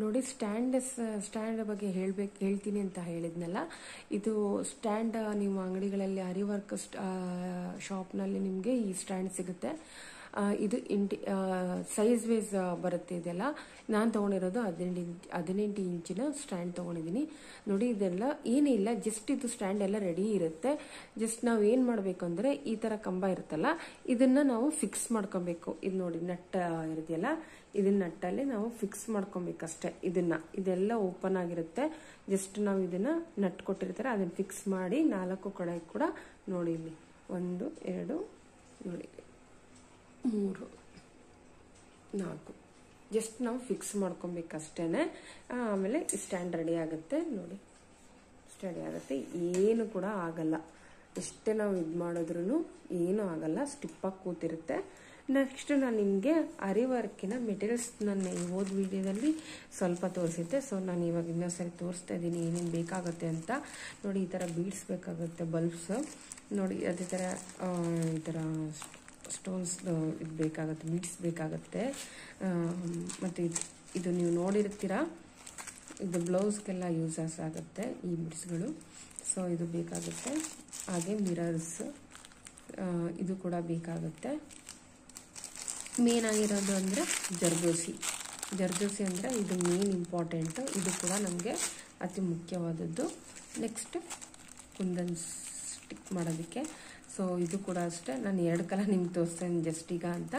ನೋಡಿ ಸ್ಟ್ಯಾಂಡ್ ಬಗ್ಗೆ ಹೇಳ್ತೀನಿ ಅಂತ ಹೇಳಿದ್ನಲ್ಲ, ಇದು ಸ್ಟ್ಯಾಂಡ್ ನೀವು ಅಂಗಡಿಗಳಲ್ಲಿ ಆರಿ ವರ್ಕ್ ಶಾಪ್ನಲ್ಲಿ ನಿಮಗೆ ಈ ಸ್ಟ್ಯಾಂಡ್ ಸಿಗುತ್ತೆ. ಇದು ಸೈಜ್ ವೈಸ್ ಬರುತ್ತೆ. ಇದೆಲ್ಲ ನಾನು ತೊಗೊಂಡಿರೋದು 18 ಇಂಚಿನ ಸ್ಟ್ಯಾಂಡ್ ತೊಗೊಂಡಿದ್ದೀನಿ. ನೋಡಿ ಇದೆಲ್ಲ ಏನಿಲ್ಲ, ಜಸ್ಟ್ ಇದು ಸ್ಟ್ಯಾಂಡ್ ಎಲ್ಲ ರೆಡಿ ಇರುತ್ತೆ. ಜಸ್ಟ್ ನಾವು ಏನು ಮಾಡಬೇಕು ಅಂದರೆ, ಈ ಥರ ಕಂಬ ಇರುತ್ತಲ್ಲ, ಇದನ್ನ ನಾವು ಫಿಕ್ಸ್ ಮಾಡ್ಕೊಬೇಕು. ಇದು ನೋಡಿ ನಟ್ ಇರುತ್ತಲ್ಲ, ಇದನ್ನ ನಟ್ಟಲ್ಲಿ ನಾವು ಫಿಕ್ಸ್ ಮಾಡ್ಕೊಬೇಕಷ್ಟೇ. ಇದೆಲ್ಲ ಓಪನ್ ಆಗಿರುತ್ತೆ. ಜಸ್ಟ್ ನಾವು ಇದನ್ನ ನಟ್ ಕೊಟ್ಟಿರ್ತಾರೆ, ಅದನ್ನ ಫಿಕ್ಸ್ ಮಾಡಿ 4 ಕಡೆ ಕೂಡ ನೋಡಿ, ಇಲ್ಲಿ 1 2 ನೋಡಿ 3 4 ಜಸ್ಟ್ ನಾವು ಫಿಕ್ಸ್ ಮಾಡ್ಕೊಬೇಕಷ್ಟೇನೆ. ಆಮೇಲೆ ಸ್ಟ್ಯಾಂಡ್ ರೆಡಿ ಆಗುತ್ತೆ. ನೋಡಿ ರೆಡಿ ಆಗುತ್ತೆ, ಏನು ಕೂಡ ಆಗಲ್ಲ. ಎಷ್ಟೇ ನಾವು ಇದು ಮಾಡಿದ್ರೂ ಏನೂ ಆಗಲ್ಲ, ಸ್ಟಿಪ್ಪಾಗಿ ಕೂತಿರುತ್ತೆ. ನೆಕ್ಸ್ಟ್ ನಾನು ನಿಮಗೆ ಆರಿ ವರ್ಕಿನ ಮೆಟೀರಿಯಲ್ಸ್ ನಾನು ಓದ್ ವಿಡಿಯೋದಲ್ಲಿ ಸ್ವಲ್ಪ ತೋರಿಸಿದ್ದೆ. ಸೊ ನಾನು ಇವಾಗ ಇನ್ನೊಂದ್ಸರಿ ತೋರಿಸ್ತಾ ಇದ್ದೀನಿ ಏನೇನು ಬೇಕಾಗುತ್ತೆ ಅಂತ. ನೋಡಿ ಈ ಥರ ಬೀಡ್ಸ್ ಬೇಕಾಗುತ್ತೆ, ಬಲ್ಬ್ಸ್ ನೋಡಿ, ಅದೇ ಥರ ಈ ಥರ ಸ್ಟೋನ್ಸ್ ಇದು ಬೇಕಾಗುತ್ತೆ, ಬೀಡ್ಸ್ ಬೇಕಾಗುತ್ತೆ. ಮತ್ತು ಇದು ನೀವು ನೋಡಿರ್ತೀರಾ, ಇದು ಬ್ಲೌಸ್ಗೆಲ್ಲ ಯೂಸಸ್ ಆಗುತ್ತೆ ಈ ಬೀಡ್ಸ್ಗಳು. ಸೊ ಇದು ಬೇಕಾಗುತ್ತೆ. ಹಾಗೆ ಮಿರರ್ಸ್ ಇದು ಕೂಡ ಬೇಕಾಗುತ್ತೆ. ಮೇನ್ ಆಗಿರೋದು ಅಂದರೆ ಜರ್ದೋಸಿ ಅಂದರೆ ಇದು ಮೇನ್ ಇಂಪಾರ್ಟೆಂಟು. ಇದು ಕೂಡ ನಮಗೆ ಅತಿ ಮುಖ್ಯವಾದದ್ದು. ನೆಕ್ಸ್ಟ್ ಕುಂದನ್ ಸ್ಟಿಕ್ ಮಾಡೋದಕ್ಕೆ. ಸೊ ಇದು ಕೂಡ ಅಷ್ಟೇ, ನಾನು 2 ಕಲರ್ ನಿಮ್ಗೆ ತೋರಿಸ್ತೇನೆ ಜಸ್ಟ್ ಈಗ ಅಂತ.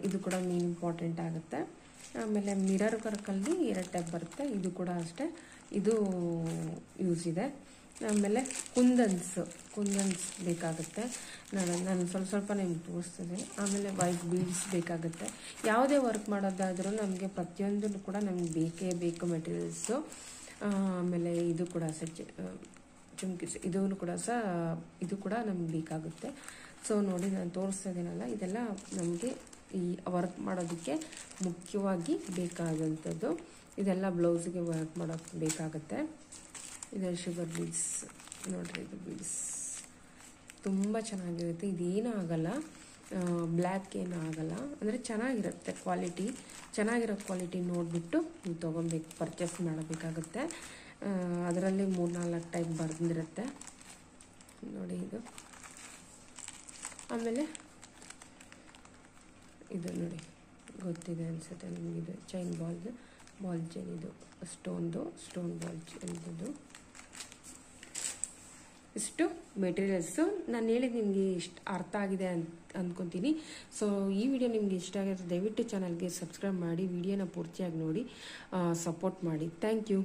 ಇದು ಕೂಡ ಮೇನ್ ಇಂಪಾರ್ಟೆಂಟ್ ಆಗುತ್ತೆ. ಆಮೇಲೆ ಮಿರರ್ ವರ್ಕಲ್ಲಿ 2 ಟೈಪ್ ಬರುತ್ತೆ, ಇದು ಕೂಡ ಅಷ್ಟೇ, ಇದು ಯೂಸ್ ಇದೆ. ಆಮೇಲೆ ಕುಂದನ್ಸ್ ಬೇಕಾಗುತ್ತೆ. ನಾನು ಸ್ವಲ್ಪ ನಿಮ್ಗೆ ತೋರಿಸ್ತಿದ್ದೀನಿ. ಆಮೇಲೆ ವೈಟ್ ಬೀಡ್ಸ್ ಬೇಕಾಗುತ್ತೆ. ಯಾವುದೇ ವರ್ಕ್ ಮಾಡೋದಾದರೂ ನಮಗೆ ಪ್ರತಿಯೊಂದನ್ನು ಕೂಡ ನಮಗೆ ಬೇಕೇ ಬೇಕು ಮೆಟೀರಿಯಲ್ಸು. ಆಮೇಲೆ ಇದು ಕೂಡ ಚುಮ್ಕಿಸ್ ಇದು ಕೂಡ ನಮ್ಗೆ ಬೇಕಾಗುತ್ತೆ. ಸೊ ನೋಡಿ ನಾನು ತೋರಿಸ್ತಾ ಇದ್ದೀನಲ್ಲ, ಇದೆಲ್ಲ ನಮಗೆ ಈ ವರ್ಕ್ ಮಾಡೋದಕ್ಕೆ ಮುಖ್ಯವಾಗಿ ಬೇಕಾದಂಥದ್ದು. ಇದೆಲ್ಲ ಬ್ಲೌಸ್ಗೆ ವರ್ಕ್ ಮಾಡೋಕ್ಕೆ ಬೇಕಾಗುತ್ತೆ. ಇದು ಶುಗರ್ ಬೀಡ್ಸ್ ನೋಡ್ರಿ, ಇದು ಬೀಡ್ಸ್ ತುಂಬ ಚೆನ್ನಾಗಿರುತ್ತೆ. ಇದೇನೂ ಆಗಲ್ಲ, ಬ್ಲ್ಯಾಕ್ ಏನೂ ಆಗಲ್ಲ, ಅಂದರೆ ಚೆನ್ನಾಗಿರುತ್ತೆ ಕ್ವಾಲಿಟಿ. ಚೆನ್ನಾಗಿರೋ ಕ್ವಾಲಿಟಿ ನೋಡಿಬಿಟ್ಟು ನೀವು ಪರ್ಚೇಸ್ ಮಾಡಬೇಕಾಗುತ್ತೆ. ಅದರಲ್ಲಿ 3-4 ಟೈಪ್ ಬರೆದಿರುತ್ತೆ ನೋಡಿ ಇದು. ಆಮೇಲೆ ಇದು ನೋಡಿ, ಗೊತ್ತಿದೆ ಅನಿಸುತ್ತೆ ನಿಮಗೆ, ಇದು ಚೈನ್ ಬಾಲ್ ಚೈನ್, ಇದು ಸ್ಟೋನ್ ಬಾಲ್ ಚೈನ್. ಇಷ್ಟು ಮೆಟೀರಿಯಲ್ಸು ನಾನು ಹೇಳಿದ್ದು ನಿಮಗೆ ಇಷ್ಟು ಅರ್ಥ ಆಗಿದೆ ಅಂದ್ಕೊತೀನಿ. ಸೊ ಈ ವಿಡಿಯೋ ನಿಮಗೆ ಇಷ್ಟ ಆಗಿರುತ್ತೆ ದಯವಿಟ್ಟು ಚಾನಲ್ಗೆ ಸಬ್ಸ್ಕ್ರೈಬ್ ಮಾಡಿ, ವಿಡಿಯೋನ ಪೂರ್ತಿಯಾಗಿ ನೋಡಿ, ಸಪೋರ್ಟ್ ಮಾಡಿ. Thank you.